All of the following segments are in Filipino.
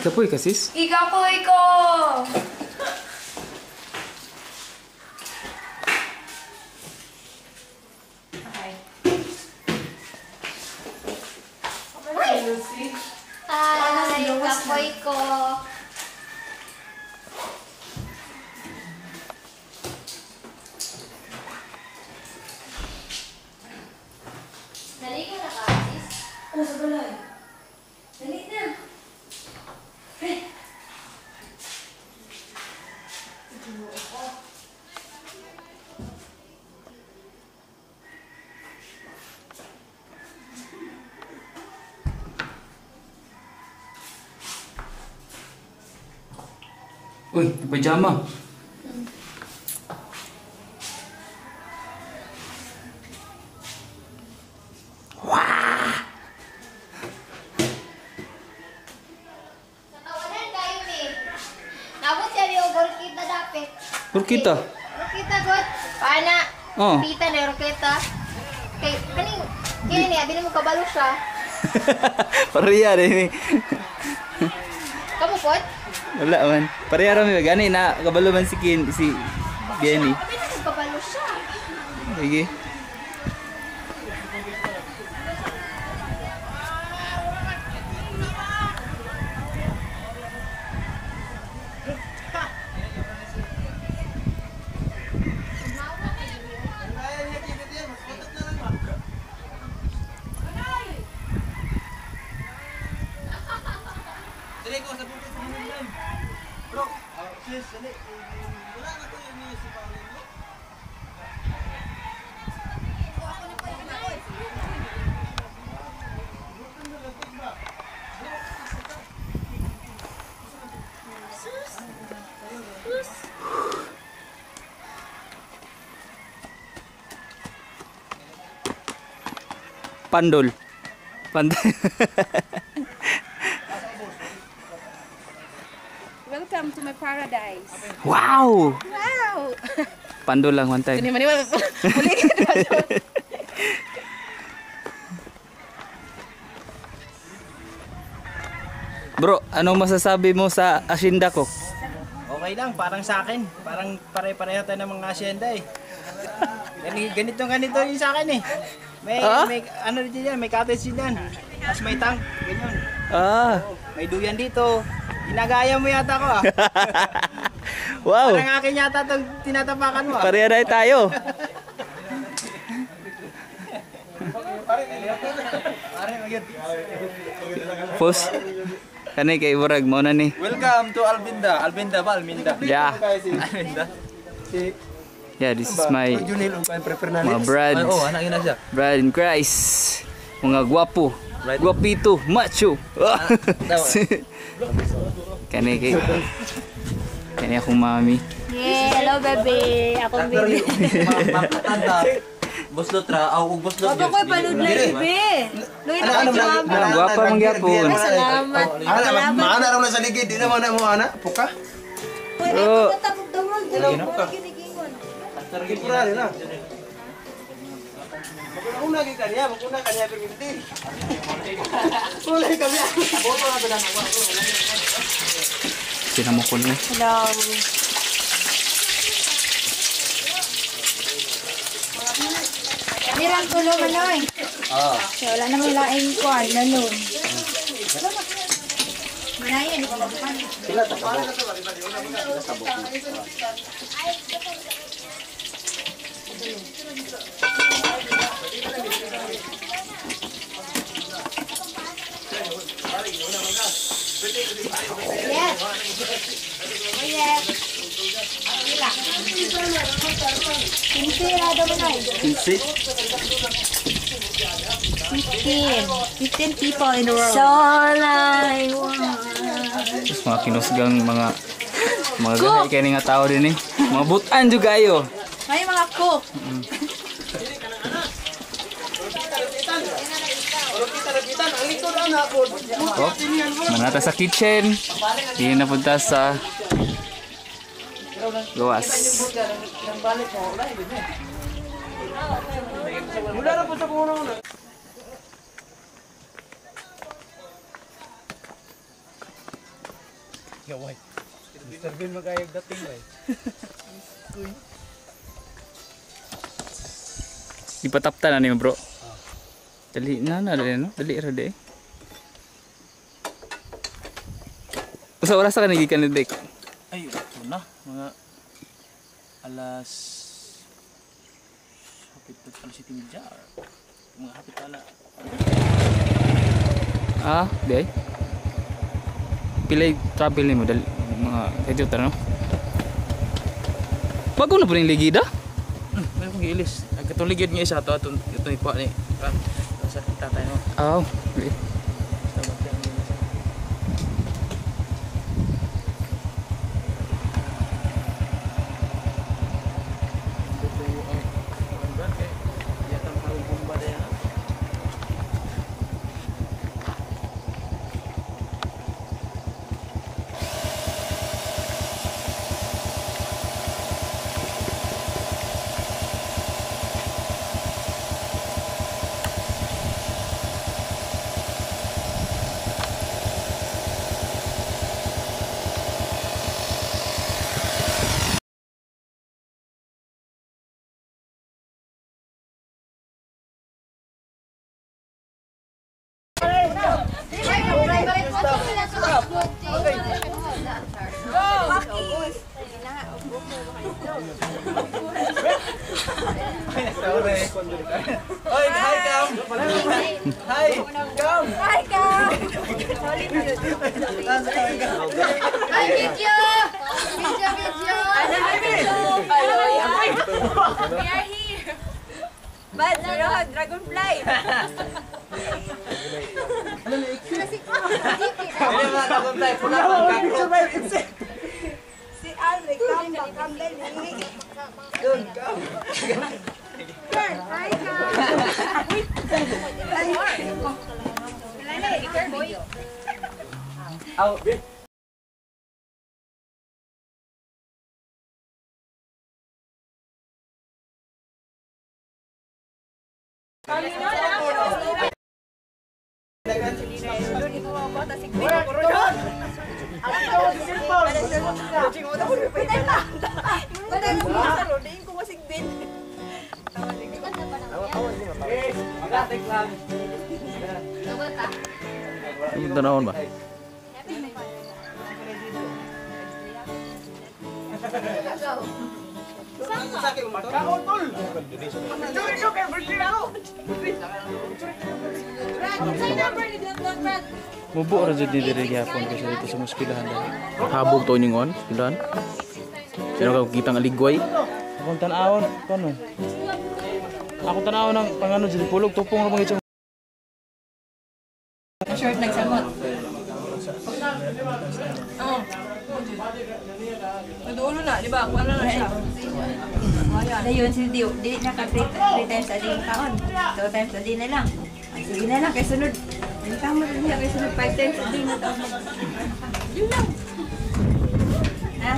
Ikapoy ka, sis? Ikapoy ko! Okay. Hi, kapoy ko. Naligo na ka, sis? Oo, sa balay. Dali na. Hey. Uy, pajama. Natawanan kayo ni. Nabot siya yung gorkita dapit. Burkita. Gorkita, God. Paana? Oh. Pita na yung gorkita. Kay, kaning, kaya niya, di na mo kabalo siya. Pareha rin eh. Kamu pot? Wala man. Pareha rin eh. Gani na kabalo man si Bieni. Kami na mo kabalo siya. Sige. Pandol. Welcome to my paradise. Wow! Wow! Pandol lang one time. Ini mana boleh kita. Bro, anong masasabi mo sa asyenda ko? Okay lang, parang sa akin. Parang pare-pareho tayo ng mga asyenda eh. Ganito yung sa akin eh. May ano din yan, may cottage din yan. Tapos may tank, ganyan. Ah, May duyan dito. Ginagaya mo yata ko ah. wow! Parang akin yata itong tinatapakan mo ah. Pareha na tayo. Pare, magyod. Post. Kanay kay Burag mo na ni. Welcome to Albinda. Albinda ba? Alminda. Yeah. Albinda. Yeah, this is my mga Brad. Oh, anak yun na siya. Brad in Christ. Mga gwapo. Guwapito. Macho. Kanay akong mami. Yeah, hello baby. Ako baby. Boslot ra, aw boslot. Ako ko'y paludlay, baby. Luin ako sa mama. Ang gwapa mong gyapon. Salamat. Salamat. Maana raw na sa ligid, di naman na mo ana, puka. Oh, Temporary na. Maguna gyud kaniya, maguna kaniya perminti. Kulay kami. Boto na bilang ako. sinamukol na. Hello. Mirang tulo manoy. Ah. Kaya wala namang laing kuwan na nun. Manayan, ito mabukan. Sila ta ba? Yes. Oh yes. Sila. Kinsi na daw manoy. Kinsi. 15 people in the room. So I want. Tapos mga kinusgang mga gahay kayo nga tao din eh. Mga butan juga ayo. May mga cook. Oh, manata sa kitchen. Hindi napunta sa luwas. Mula na po sa kuno na. Yaway. Mr. Bill magayag dating ba eh. Ipatapta na niyo bro. Dali na dali no. Dali ra di. Usa oras ka nagikan ni Dek. Ay, ito na. Mga alas... Hapit na alas 7:30. Mga hapit ala. Ah, di. Pilay travel nimo dali mga edyo no. Bago na po ning ligida. Meron kong giilis. Katong ligid nga isa to atong itong ipa ni. Sa tatay no. Oh, di. Oy, hi Cam. Hi Cam. Hi, Cam! Hi, video! Video! We are here! But, dragonfly! Si Alric, come Lenny. Hi, Ano tanawon ba? Mubo ra jud ni diri gyapon kasi dito sa muskilahan dali. Habog to ningon, muskilahan. Sino ka kitang aligway? Akong tan-awon, kono. Ako tan-awon ng pangano jud pulog tupong ra mga Short nagsamot. Oo. Nadulo na, di ba? Wala na siya. Ayun, si Dio, di naka 3 times a day kaon. 2 times a day na lang. Ay, sige na lang, kay sunod. Ang tama rin niya, kay sunod 5 times a day na taon. Yun lang. Ha?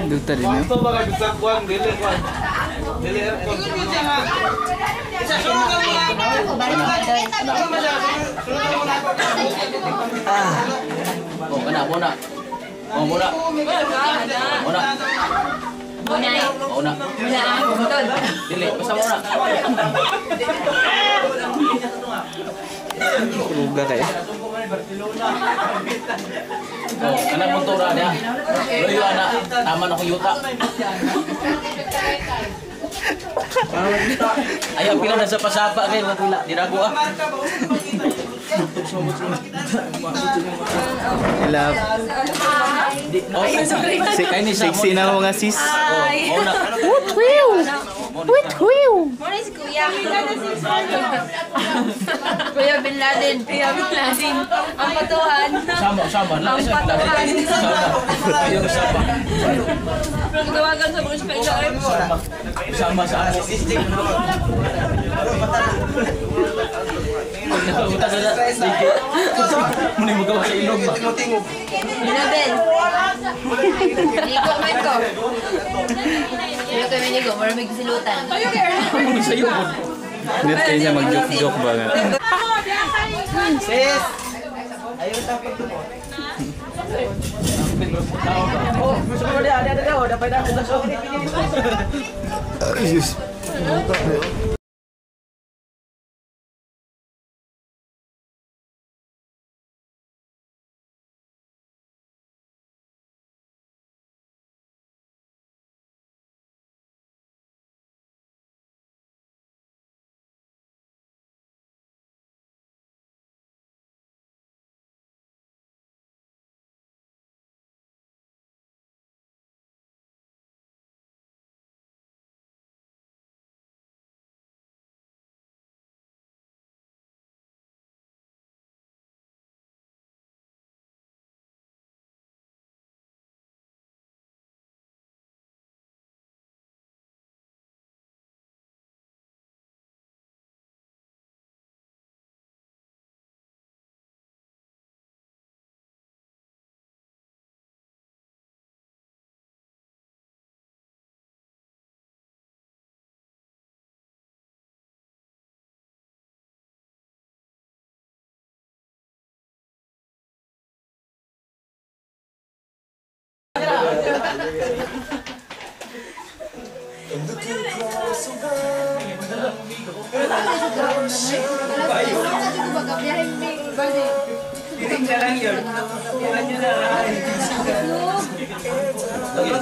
Dito din eh. Ito ba kayo sa kuwang dili kuwang? Dili aircon. Oh, kana muna. Oh, muna. Muna. Bunay. Muna. Muna ang butol. Dili, basta muna. Luga kayo. Oh, kana motora niya. Loyo ana, tama na ko yuta. Ayaw pila na sa pasapa kay wala dirago ah. Hello. Oh, si kay ni sexy na mga sis. Oh, na. Muna si Kuya. Kuya Bin Laden. Kuya Bin Laden. Ang patuhan. Sama na. Ang patuhan. Ayaw sama. Tawagan sa mga special airport. Sama sa assisting. Kita sa sige. Muni mo gawa sa ilog ba? Binabel. Ligo man ko. Ligo kami ligo. Maraming silutan. Sa iyo. Hindi kayo niya mag-joke-joke ba nga? Sis! Ayun ang pagtubot. Gusto mo dia, ada daw, dapat dah sudah sok. Tingnan lang yun. Tingnan nyo na.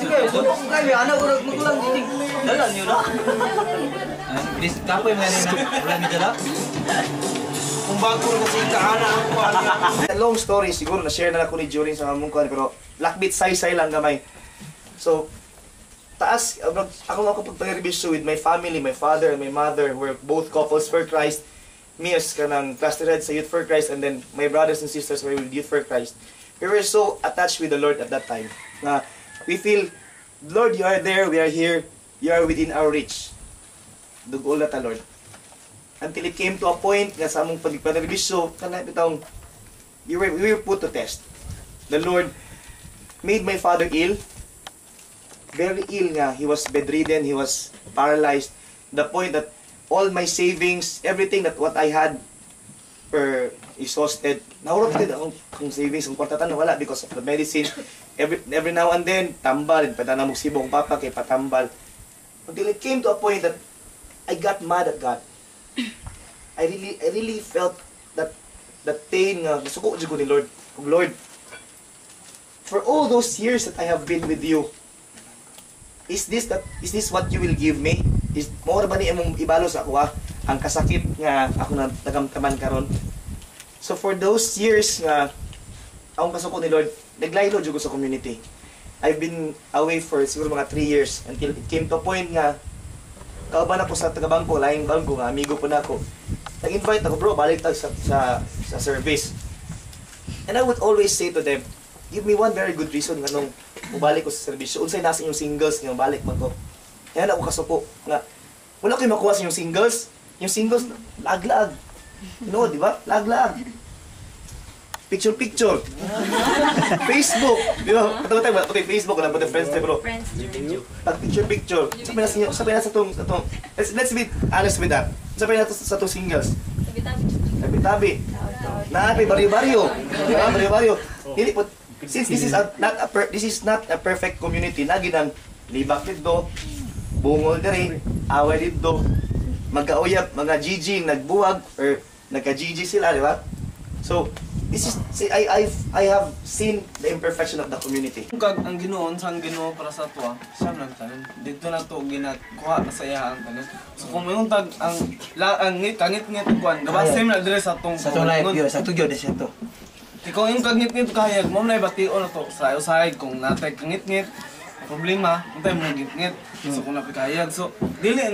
Sige, doon po kayo. Ano, urag mo lang dinig. Dalan nyo na. Please, kapoy mo yan na. Wala nyo dala. Kung bago kasi kaana ako. Long story, siguro na-share na ako ni Jorin sa mamungkuhan, pero lakbit say-say lang gamay. So, taas, ako pagpag-revision with my family, my father and my mother, were both couples for Christ. Me as kanang cluster head sa Youth for Christ, and then my brothers and sisters were with Youth for Christ. We were so attached with the Lord at that time na we feel, Lord, you are there, we are here, you are within our reach. Dugol na ta, Lord. Until it came to a point nga sa among pag-revision, we were put to test. The Lord made my father ill, very ill nga. He was bedridden, he was paralyzed, the point that all my savings, everything that what I had exhausted. Nahurot din akong savings, ang kwartatan wala because of the medicine. Every now and then, tambal, patana mo sibong papa kay patambal. Until it came to a point that I got mad at God. I really felt that pain nga gusto ko ni Lord. Lord, for all those years that I have been with you, is this what you will give me? Is more ba ni imong ibalo sa ako ang kasakit nga ako na tagamtaman karon? So for those years nga akong kasuko ni Lord, naglaylo jud ko sa community. I've been away for siguro mga 3 years until it came to a point nga kauban ako sa taga-bangko, laing bangko nga amigo po na ako. Nag-invite ako, bro, balik tag sa service. And I would always say to them, give me one very good reason nga nung mubalik ko sa service. Unsay nasa inyong singles nga balik man ko. Kaya na ako kasuko nga wala ko makuha sa inyong singles. Yung singles lag-lag. You know, di ba? Lag-lag. Picture. Facebook. Di ba? Katawa tayo, pati Facebook, wala pati friends tayo, bro. Pag picture. Sabi na sa itong, let's be honest with that. Sabi na sa itong singles. Tabi-tabi. Naapay, baryo-baryo. Baryo-baryo. Hindi po, since this is not a perfect community, nagi ng libak dito, bungol diri, away dito, magkauyap, mga GG, nagbuwag, or nagka-GG sila, di ba? So, this is, I have seen the imperfection of the community. Kag ang Ginoon sang Ginoo para sa tuwa, siya lang tanan. Dito na to ginakuha na sa iya ang tanan. So kung mayong tag ang kangit-ngit kuan, gabasim na dire sa tong Sa itong life, sa itong yun, siya to. Ikaw yung kangit-ngit kahayag, mo na ibation na to sa usay kung natay kangit-ngit problema, untay mo ngit-ngit. So kung napikayag, so dili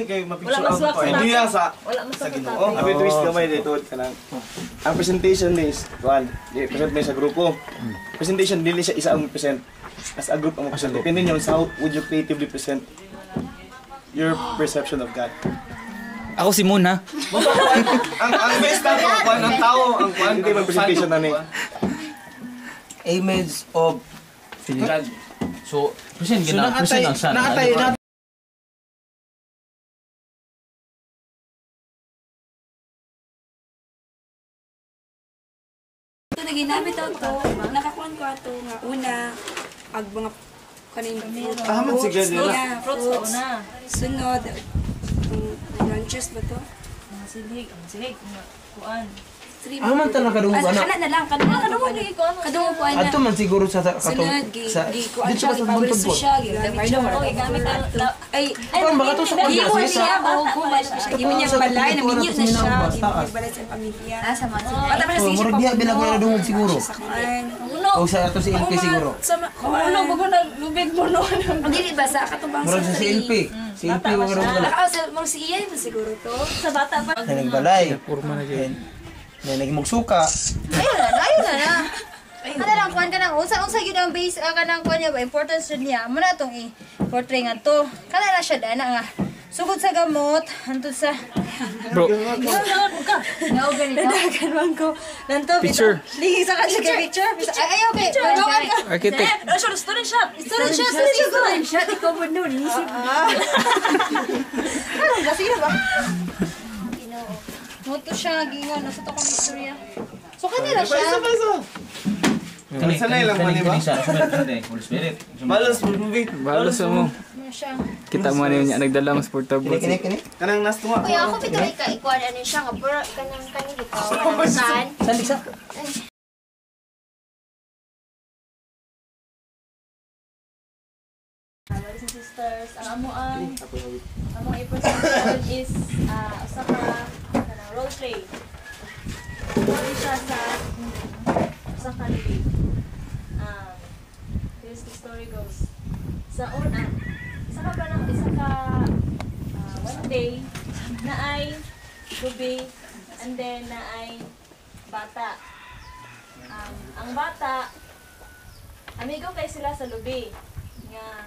kay mapicture out ko idea sa Ginoo. Abi twist gamay dito kanang. Ang presentation is kuan, present may sa grupo. Presentation dili siya isa ang present. As a group ang present. Depende niyo sa how would you creatively present your perception of God. Ako si Moon, ha? ang best na to, kuan ang tao, ang kuan Hindi man presentation na ni. Image of God. So, present lang sana. naatay Ito na ginamit ako to. Nakakuan ko ato nga una ag mga kanin Tama si Gadila. fruits na. Sunod lunches ba to? Silig, kuan. Man ta nakadungog ana. Kana na lang, kadungo po ana. Adto man siguro sa Sunod, sa kuan dito siya, sa ipabulis buntod. siya, gamit ay, Kon baka to sa hindi ko kuya. siya, buhok siya. Hindi niya balay, namingit na siya. Taas. Balay sa pamilya. Asa man sila. Bata pa na Oh, siya murag diha bilang wala dungog siguro. sakman. O sa ato si LP siguro. Uno bago na lubig mo no. Dili ba sa katubang Murag sa si LP. Si LP wa garo wala. Mo si Ian mo siguro to. Sa bata pa. Ay, nagbalay. Purma na diyan. May nagmugsuka. Ayun na. Kada lang kuan ka nang unsa gyud ang base ka nang kuan niya ba importance jud niya. Mo na tong i-portray nga to. Kada na siya dana nga. Sugod sa gamot, hantod sa Bro, no ganito. Dadagan man ko. Nanto Picture. Ligi sa kanila picture. Ay okay. Doon ka. architect. Student shop. Student shot ikaw mo no ni isip. Ano ba sige ba? Moto siya gingon nasa to kong istorya. So kanila siya. Sanay lang man ba? Full spirit. Balas movie. Balos mo. Ano siya? Kita mo niya nagdala mas portable. Kini. Kanang nas tunga. Kuya ako bitaw ka ikuan ano siya nga pero kanang bitaw kanang saan. Sali sa. Brothers and sisters, ang among i-present is usa ka kanang role play. Story siya sa usa ka living. Here's the story goes. Sa una, isa ka one day na ay gabi and then na ay bata. Ang bata amigo kay sila sa lubi nga